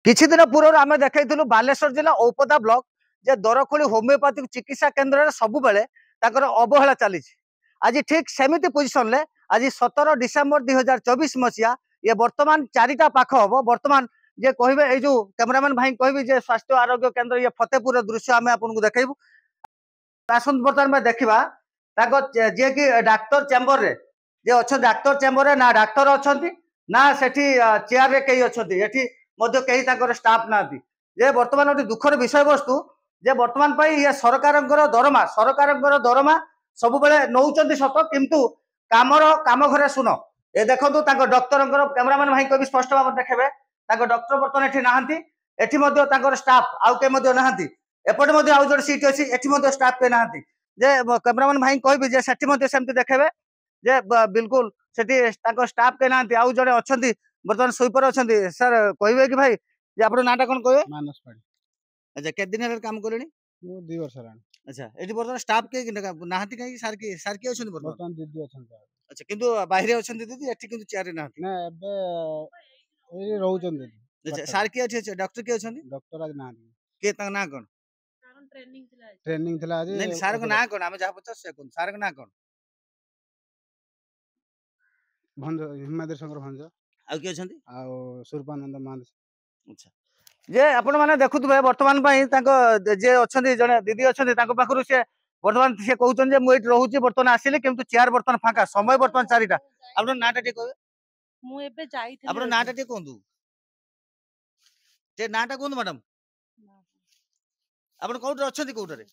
किछि दिन पूर्व आम देखु बालेश्वर जिला औपदा ब्लॉक जे दरखोली होमियोपैथिक चिकित्सा केन्द्र में सबु बेले अवहेला चली। आज ठीक सेमिति पोजिशन में आज 17 डिसेम्बर 2024 मसीहा ये बर्तमान 4टा पाख हम बर्तमान जे कहे जो कैमरामैन भाई कह स्वास्थ्य आरोग्य केन्द्र ये फतेहपुर दृश्य आम आपको देखू। बर्तमान देखा जे कि डाक्तर चेम्बर रे जे अच्छा डाक्तर चेम्बर रे ना डाक्तर अच्छा ना से चेयर रे कई अच्छा कहीं स्टाफ ना जे बर्तमान गोटे दुखर विषय वस्तु जे बर्तमान ये सरकार दरमा सब बेले नौ सत किंतु काम घरे सुन ये देखो डॉक्टर कैमरामैन भाई को स्पष्ट भाव देखे डॉक्टर बर्तमान ये ना स्टाफ आउ कहीं ना एपटे आउ जो सीट अच्छी एटी स्टाफ कहीं ना जे कैमरामैन भाई कहि सेमती देखे जे बिल्कुल से स्टाफ कहीं ना आउ जड़े अच्छा बर्तमान स्वीपर अच्छा सर कहे कि भाई जे आप नाटा कौन कहे मानस पाड़ी। अच्छा के दिन काम करें 2 वर्ष हेलानी। अच्छा ये बर्तमान स्टाफ के ना कहीं सार किए अच्छा बर्तमान दीदी अच्छा। अच्छा किंतु बाहर अच्छा दीदी एठी किंतु चेयर ना ना एबे एई रहउचन दीदी। अच्छा सार किए अच्छे डॉक्टर किए अच्छा डॉक्टर आज ना के ना कौन ट्रेनिंग थिला आज। नहीं सार को ना कौन आमे जा पचास से कौन सार को ना कौन भंज हिमाद्री शंकर भंज आ के अच्छा आ सुरपानंद मान। अच्छा जे आपण माने देखुथबे वर्तमान पई ताको जे अछंती जने दीदी अछंती ताको पाखरु से वर्तमान से कहउछन जे मुइट रहउची वर्तमान आसिले किंतु चेयर वर्तमान फाका समय वर्तमान 4टा आपण नाटा टे कहबे मु एबे जाईथिले आपण नाटा टे कोंदु जे नाटा कोंदु मैडम आपण कोउट अछंती कोउटरे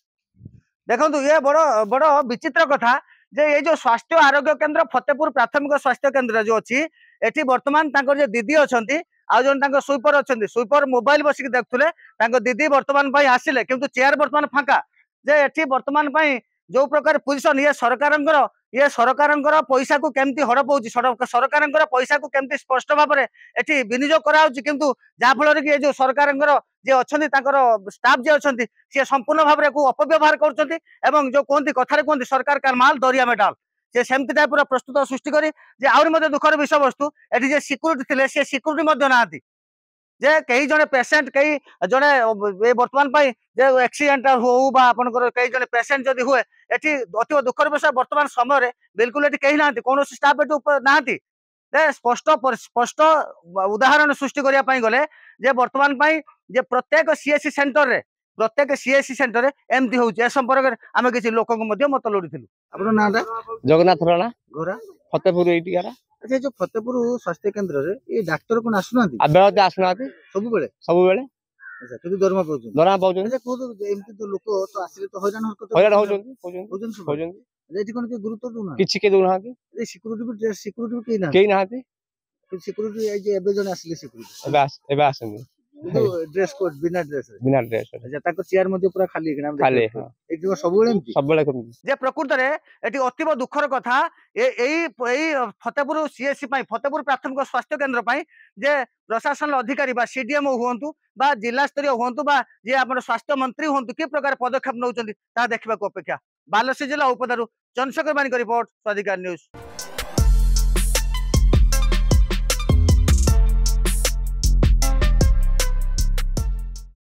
देखंतु ये बड़ बड़ विचित्र कथा जे ये जो स्वास्थ्य आरोग्य केन्द्र फतेहपुर प्राथमिक स्वास्थ्य केन्द्र जो अच्छी एठी वर्तमान तांकर जे दीदी अछंती आ जन तांकर स्वीपर अछंती स्वीपर मोबाइल बसिक देखुले तांकर दीदी वर्तमान पई आसिले किंतु चेयर वर्तमान फांका जे एठी वर्तमान पई जो प्रकार पोजीशन ये सरकारंकर पैसा को केमती हड़प होउची सरकारंकर पैसा को केमती स्पष्ट भाव में एठी विनियोग करा होउची किंतु जा फल कि जो सरकारंकर जे अछंती तांकर स्टाफ जे अछंती से संपूर्ण भाव में को अपव्यवहार करछंती एवं जो कहती कथारे कहती सरकार का माल दरिया में डाल से सेमती टाइप प्रस्तुत सृष्टि करी जे आहरी मते दुखर विषय वस्तु एठी जे सिक्यूरिटी थिले से सिक्यूरिटी मते नाहंती जे कई जने पेशेंट कई जने ए वर्तमान पाई जे एक्सीडेंट हो बा आपनकर कई जने पेशेंट जदी हुए एठी अति दुखर विषय वर्तमान समय रे बिल्कुल एठी कहीं नाहंती कोनोसी स्टाफ एठी नाहंती जे स्पष्ट उदाहरण सृष्टि करिया पई गले जे वर्तमान पाई जे प्रत्येक सीएससी सेंटर रे एमती होउची ए संपर्क आमे किछि लोकक मध्ये मत लोडिथिलु आपन नाटा जगन्नाथ राणा गोरा फतेहपुर एटी यारा। अच्छा जो फतेहपुर स्वास्थ्य केन्द्र रे ये डाक्टर को आसुनांती बेलते आसुनांती सब बेले अच्छा किंतु दरमा पाउछन अच्छा को एमती तो लोक तो आसिले तो हैरान होउछन एठी कोन के गुरुत्व दुना किछि के दुनांती ए सिक्यूरिटी केही नाहंती सिक्यूरिटी ए जे एबे जने आसिले सिक्यूरिटी एबे आसनी ड्रेस कोड बिना ड्रेस अच्छा ताको चेयर मध्ये पूरा खाली खाली हां एठी सब बेले कमी जे प्रकृत रे एठी अतिब दुखर कथा एई फतेहपुर सीएससी पई फतेहपुर प्राथमिक स्वास्थ्य केन्द्र पई जे प्रशासन अधिकारी बा सीडीएम हुंतु बा जिला स्तरीय हुंतु बा जे आपण स्वास्थ्य मंत्री हुंतु कि प्रकार पदक्षेप नउचंती ता देखबा को अपेक्षा बालेश्वर जिला उपदारु चंद्रशेखर बानी रिपोर्ट स्वाधिकार न्यूज।